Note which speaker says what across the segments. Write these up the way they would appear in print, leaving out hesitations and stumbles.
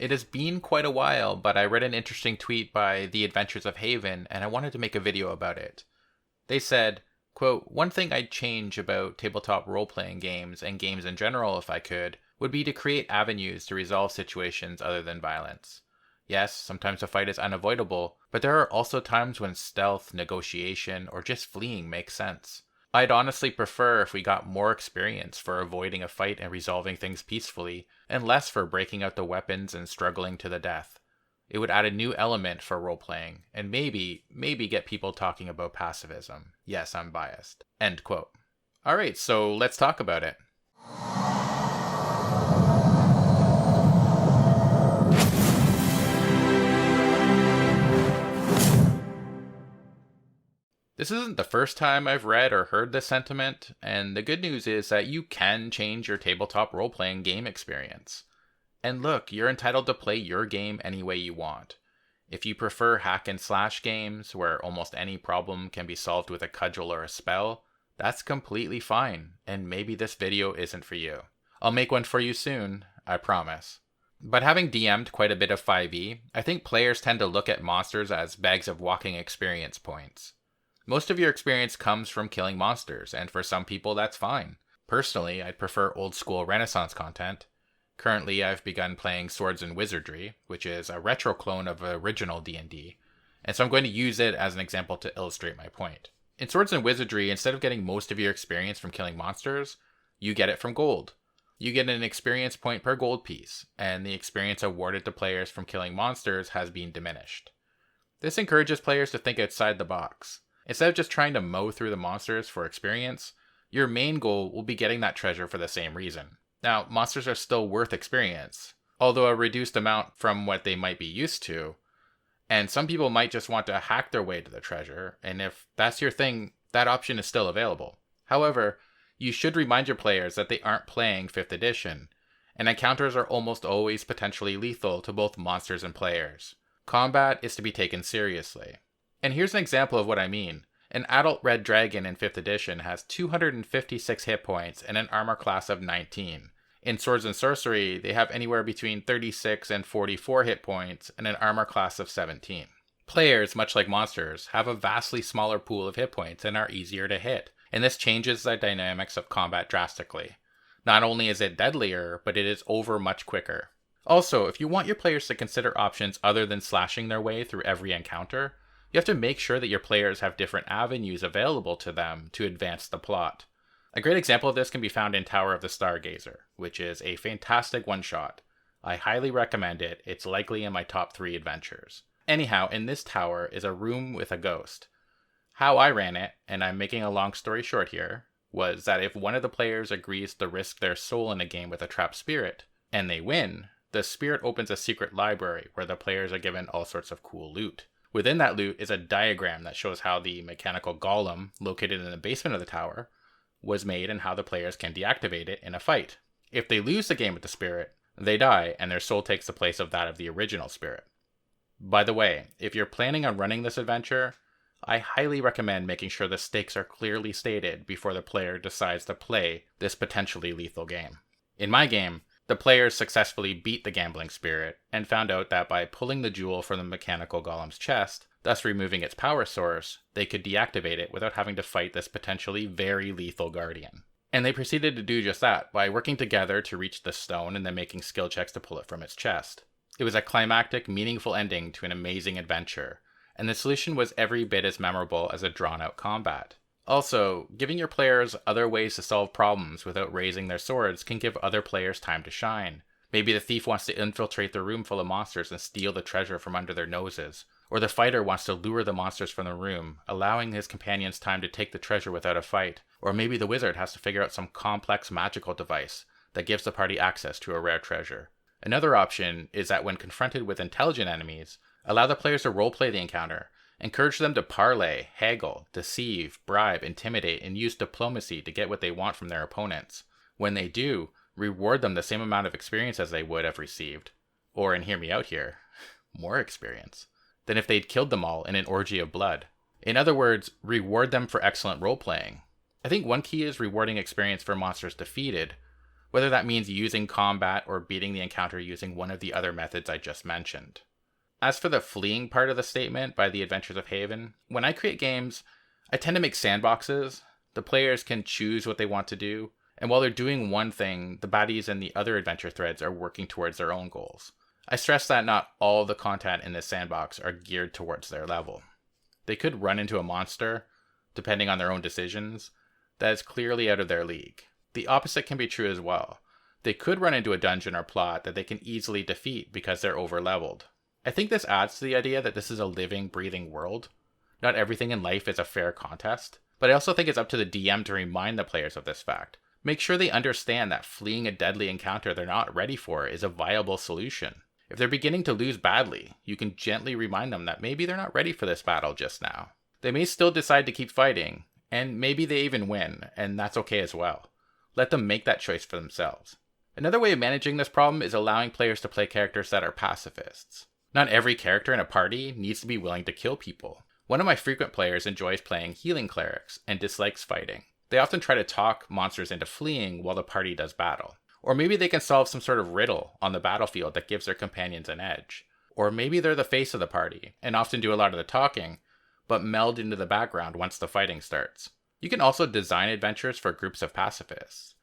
Speaker 1: It has been quite a while, but I read an interesting tweet by The Adventures of Haven, and I wanted to make a video about it. They said, quote, "One thing I'd change about tabletop role-playing games, and games in general if I could, would be to create avenues to resolve situations other than violence. Yes, sometimes a fight is unavoidable, but there are also times when stealth, negotiation, or just fleeing makes sense. I'd honestly prefer if we got more experience for avoiding a fight and resolving things peacefully, and less for breaking out the weapons and struggling to the death. It would add a new element for role-playing, and maybe get people talking about pacifism. Yes, I'm biased." End quote. Alright, so let's talk about it. This isn't the first time I've read or heard this sentiment, and the good news is that you can change your tabletop role-playing game experience. And look, you're entitled to play your game any way you want. If you prefer hack and slash games, where almost any problem can be solved with a cudgel or a spell, that's completely fine, and maybe this video isn't for you. I'll make one for you soon, I promise. But having DM'd quite a bit of 5e, I think players tend to look at monsters as bags of walking experience points. Most of your experience comes from killing monsters, and for some people that's fine. Personally, I'd prefer old school Renaissance content. Currently, I've begun playing Swords and Wizardry, which is a retro clone of original D&D, and so I'm going to use it as an example to illustrate my point. In Swords and Wizardry, instead of getting most of your experience from killing monsters, you get it from gold. You get an experience point per gold piece, and the experience awarded to players from killing monsters has been diminished. This encourages players to think outside the box. Instead of just trying to mow through the monsters for experience, your main goal will be getting that treasure for the same reason. Now, monsters are still worth experience, although a reduced amount from what they might be used to, and some people might just want to hack their way to the treasure, and if that's your thing, that option is still available. However, you should remind your players that they aren't playing 5th edition, and encounters are almost always potentially lethal to both monsters and players. Combat is to be taken seriously. And here's an example of what I mean. An adult red dragon in 5th edition has 256 hit points and an armor class of 19. In Swords and Sorcery, they have anywhere between 36 and 44 hit points and an armor class of 17. Players, much like monsters, have a vastly smaller pool of hit points and are easier to hit, and this changes the dynamics of combat drastically. Not only is it deadlier, but it is over much quicker. Also, if you want your players to consider options other than slashing their way through every encounter, you have to make sure that your players have different avenues available to them to advance the plot. A great example of this can be found in Tower of the Stargazer, which is a fantastic one-shot. I highly recommend it, it's likely in my top 3 adventures. Anyhow, in this tower is a room with a ghost. How I ran it, and I'm making a long story short here, was that if one of the players agrees to risk their soul in a game with a trapped spirit, and they win, the spirit opens a secret library where the players are given all sorts of cool loot. Within that loot is a diagram that shows how the mechanical golem, located in the basement of the tower, was made and how the players can deactivate it in a fight. If they lose the game with the spirit, they die and their soul takes the place of that of the original spirit. By the way, if you're planning on running this adventure, I highly recommend making sure the stakes are clearly stated before the player decides to play this potentially lethal game. In my game, the players successfully beat the gambling spirit and found out that by pulling the jewel from the mechanical golem's chest, thus removing its power source, they could deactivate it without having to fight this potentially very lethal guardian. And they proceeded to do just that by working together to reach the stone and then making skill checks to pull it from its chest. It was a climactic, meaningful ending to an amazing adventure, and the solution was every bit as memorable as a drawn-out combat. Also, giving your players other ways to solve problems without raising their swords can give other players time to shine. Maybe the thief wants to infiltrate the room full of monsters and steal the treasure from under their noses, or the fighter wants to lure the monsters from the room, allowing his companions time to take the treasure without a fight, or maybe the wizard has to figure out some complex magical device that gives the party access to a rare treasure. Another option is that when confronted with intelligent enemies, allow the players to roleplay the encounter. Encourage them to parlay, haggle, deceive, bribe, intimidate, and use diplomacy to get what they want from their opponents. When they do, reward them the same amount of experience as they would have received. Or, and hear me out here, more experience than if they'd killed them all in an orgy of blood. In other words, reward them for excellent role-playing. I think one key is rewarding experience for monsters defeated, whether that means using combat or beating the encounter using one of the other methods I just mentioned. As for the fleeing part of the statement by the Adventures of Haven, when I create games, I tend to make sandboxes. The players can choose what they want to do, and while they're doing one thing, the baddies and the other adventure threads are working towards their own goals. I stress that not all the content in this sandbox are geared towards their level. They could run into a monster, depending on their own decisions, that is clearly out of their league. The opposite can be true as well. They could run into a dungeon or plot that they can easily defeat because they're over-leveled. I think this adds to the idea that this is a living, breathing world. Not everything in life is a fair contest, but I also think it's up to the DM to remind the players of this fact. Make sure they understand that fleeing a deadly encounter they're not ready for is a viable solution. If they're beginning to lose badly, you can gently remind them that maybe they're not ready for this battle just now. They may still decide to keep fighting, and maybe they even win, and that's okay as well. Let them make that choice for themselves. Another way of managing this problem is allowing players to play characters that are pacifists. Not every character in a party needs to be willing to kill people. One of my frequent players enjoys playing healing clerics and dislikes fighting. They often try to talk monsters into fleeing while the party does battle. Or maybe they can solve some sort of riddle on the battlefield that gives their companions an edge. Or maybe they're the face of the party and often do a lot of the talking, but meld into the background once the fighting starts. You can also design adventures for groups of pacifists.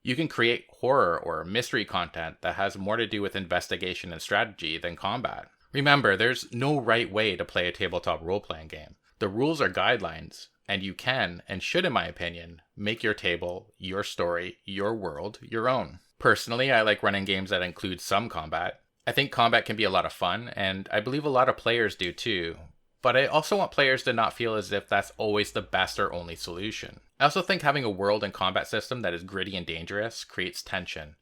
Speaker 1: You can create horror or mystery content that has more to do with investigation and strategy than combat. Remember, there's no right way to play a tabletop role-playing game. The rules are guidelines, and you can, and should in my opinion, make your table, your story, your world, your own. Personally, I like running games that include some combat. I think combat can be a lot of fun, and I believe a lot of players do too. But I also want players to not feel as if that's always the best or only solution. I also think having a world and combat system that is gritty and dangerous creates tension.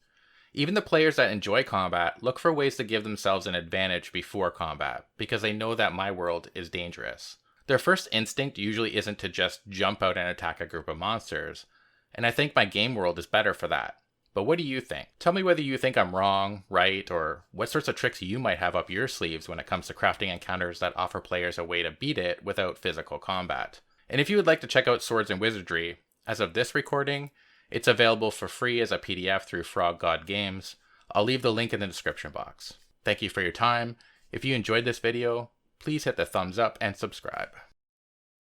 Speaker 1: Even the players that enjoy combat look for ways to give themselves an advantage before combat, because they know that my world is dangerous. Their first instinct usually isn't to just jump out and attack a group of monsters, and I think my game world is better for that. But what do you think? Tell me whether you think I'm wrong, right, or what sorts of tricks you might have up your sleeves when it comes to crafting encounters that offer players a way to beat it without physical combat. And if you would like to check out Swords and Wizardry, as of this recording, it's available for free as a PDF through Frog God Games. I'll leave the link in the description box. Thank you for your time. If you enjoyed this video, please hit the thumbs up and subscribe.